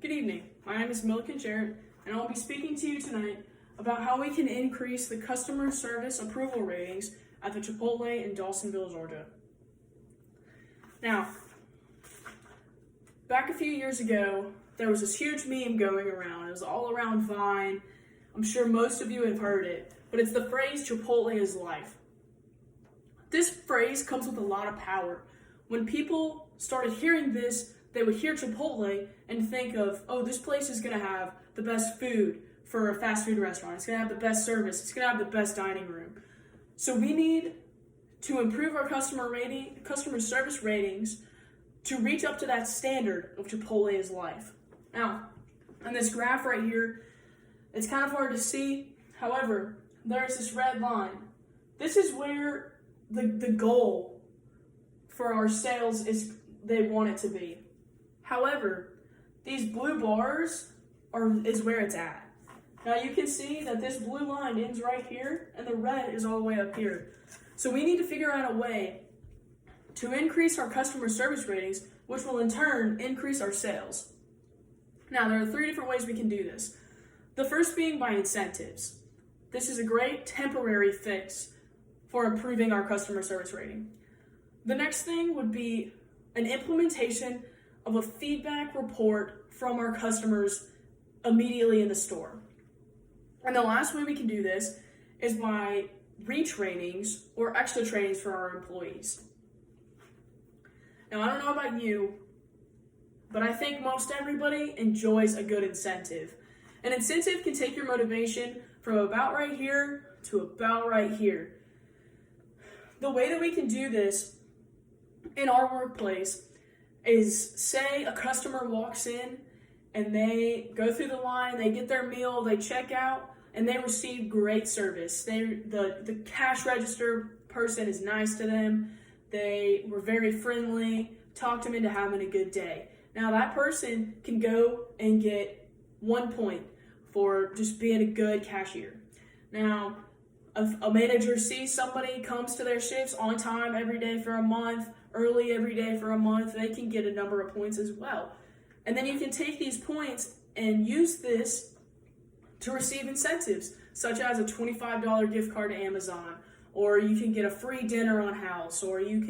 Good evening. My name is Millican Jarrett, and I will be speaking to you tonight about how we can increase the customer service approval ratings at the Chipotle in Dawsonville, Georgia. Now, back a few years ago, there was this huge meme going around. It was all around Vine. I'm sure most of you have heard it, but it's the phrase Chipotle is life. This phrase comes with a lot of power. When people started hearing this, they would hear Chipotle and think of, oh, this place is going to have the best food for a fast food restaurant. It's going to have the best service. It's going to have the best dining room. So we need to improve our customer service ratings to reach up to that standard of Chipotle is life. Now, on this graph right here, it's kind of hard to see. However, there's this red line. This is where the goal for our sales is they want it to be. However, these blue bars is where it's at. Now you can see that this blue line ends right here and the red is all the way up here. So we need to figure out a way to increase our customer service ratings, which will in turn increase our sales. Now there are 3 different ways we can do this. The first being by incentives. This is a great temporary fix for improving our customer service rating. The next thing would be an implementation of a feedback report from our customers immediately in the store. And the last way we can do this is by retrainings or extra trainings for our employees. Now, I don't know about you, but I think most everybody enjoys a good incentive. An incentive can take your motivation from about right here to about right here. The way that we can do this in our workplace is, say a customer walks in and they go through the line, they get their meal, they check out, and they receive great service. The cash register person is nice to them. They were very friendly, talked them into having a good day. Now that person can go and get 1 point for just being a good cashier. Now, if a manager sees somebody comes to their shifts on time every day for a month, early every day for a month, they can get a number of points as well. And then you can take these points and use this to receive incentives, such as a $25 gift card to Amazon, or you can get a free dinner on house, or we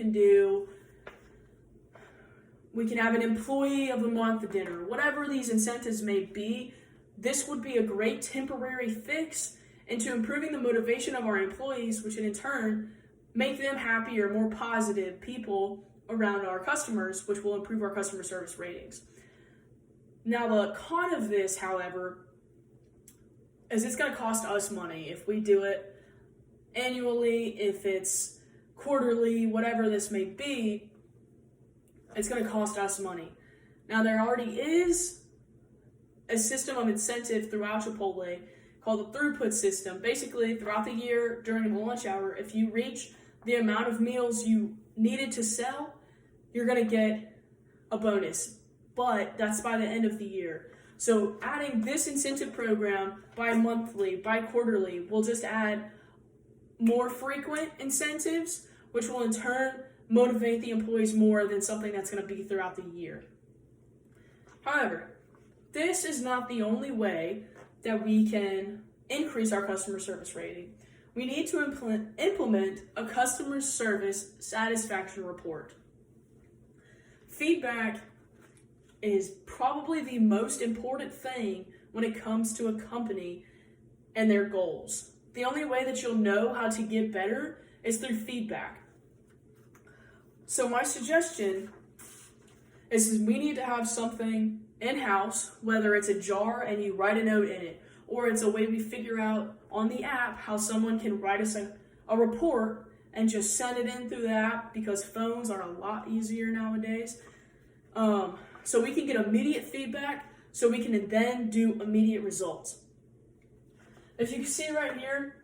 can have an employee of the month dinner. Whatever these incentives may be, this would be a great temporary fix into improving the motivation of our employees, which in turn make them happier, more positive people around our customers, which will improve our customer service ratings. Now, the con of this, however, is it's going to cost us money if we do it annually, if it's quarterly, whatever this may be, it's going to cost us money. Now, there already is a system of incentive throughout Chipotle called the throughput system. Basically, throughout the year, during the lunch hour, if you reach the amount of meals you needed to sell, you're going to get a bonus. But that's by the end of the year. So adding this incentive program bi-monthly, bi-quarterly, will just add more frequent incentives, which will in turn motivate the employees more than something that's going to be throughout the year. However, this is not the only way that we can increase our customer service rating. We need to implement a customer service satisfaction report. Feedback is probably the most important thing when it comes to a company and their goals. The only way that you'll know how to get better is through feedback. So my suggestion is we need to have something in-house, whether it's a jar and you write a note in it, or it's a way we figure out on the app how someone can write us a report and just send it in through the app, because phones are a lot easier nowadays. So we can get immediate feedback, so we can then do immediate results. If you can see right here,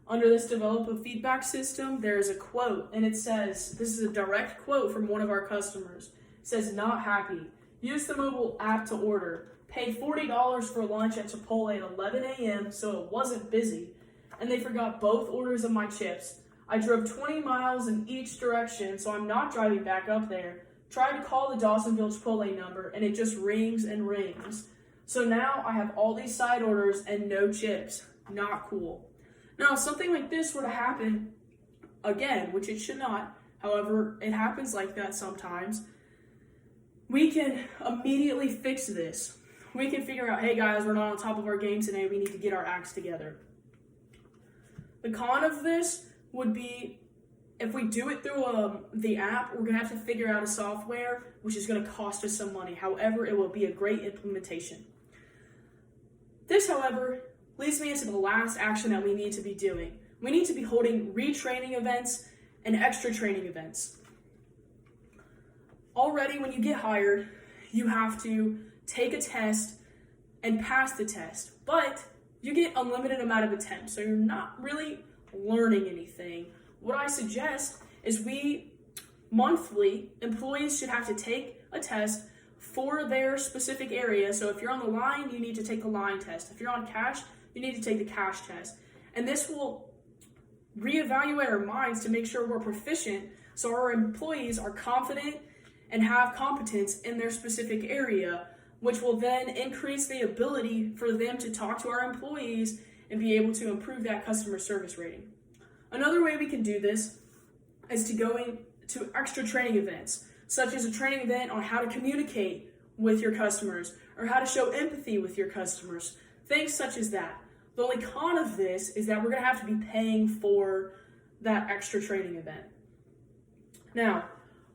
under this develop a feedback system, there is a quote, and it says, this is a direct quote from one of our customers. It says, "Not happy. Use the mobile app to order. Paid $40 for lunch at Chipotle at 11 a.m. so it wasn't busy. And they forgot both orders of my chips. I drove 20 miles in each direction, so I'm not driving back up there. tried to call the Dawsonville Chipotle number and it just rings and rings. So now I have all these side orders and no chips. Not cool. Now, if something like this were to happen again, which it should not, however, it happens like that sometimes, we can immediately fix this. We can figure out, hey guys, we're not on top of our game today, we need to get our acts together. The con of this would be, if we do it through the app, we're going to have to figure out a software, which is going to cost us some money. However, it will be a great implementation. This, however, leads me into the last action that we need to be doing. We need to be holding retraining events and extra training events. Already, when you get hired, you have to take a test and pass the test, but you get unlimited amount of attempts, so you're not really learning anything. What I suggest is monthly, employees should have to take a test for their specific area. So if you're on the line, you need to take the line test. If you're on cash, you need to take the cash test. And this will reevaluate our minds to make sure we're proficient, so our employees are confident and have competence in their specific area, which will then increase the ability for them to talk to our employees and be able to improve that customer service rating. Another way we can do this is to going to extra training events, such as a training event on how to communicate with your customers or how to show empathy with your customers, things such as that. The only con of this is that we're going to have to be paying for that extra training event. Now,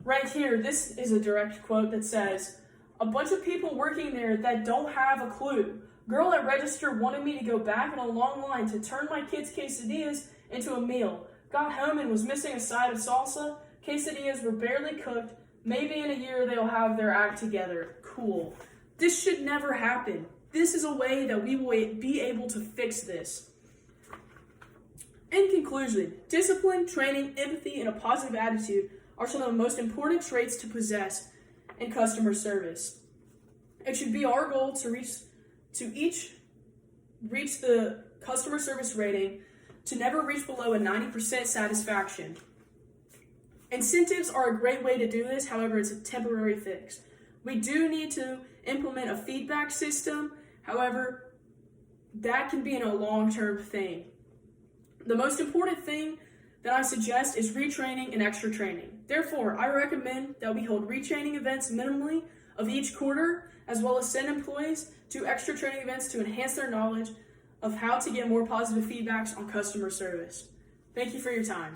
right here, this is a direct quote that says, "A bunch of people working there that don't have a clue. Girl at register wanted me to go back in a long line to turn my kids' quesadillas into a meal. Got home and was missing a side of salsa. Quesadillas were barely cooked. Maybe in a year they'll have their act together. Cool." This should never happen. This is a way that we will be able to fix this. In conclusion, discipline, training, empathy, and a positive attitude are some of the most important traits to possess in customer service. It should be our goal to reach the customer service rating to never reach below a 90% satisfaction. Incentives are a great way to do this, however, it's a temporary fix. We do need to implement a feedback system, however, that can be in a long-term thing. The most important thing that I suggest is retraining and extra training. Therefore, I recommend that we hold retraining events minimally of each quarter, as well as send employees to extra training events to enhance their knowledge of how to get more positive feedbacks on customer service. Thank you for your time.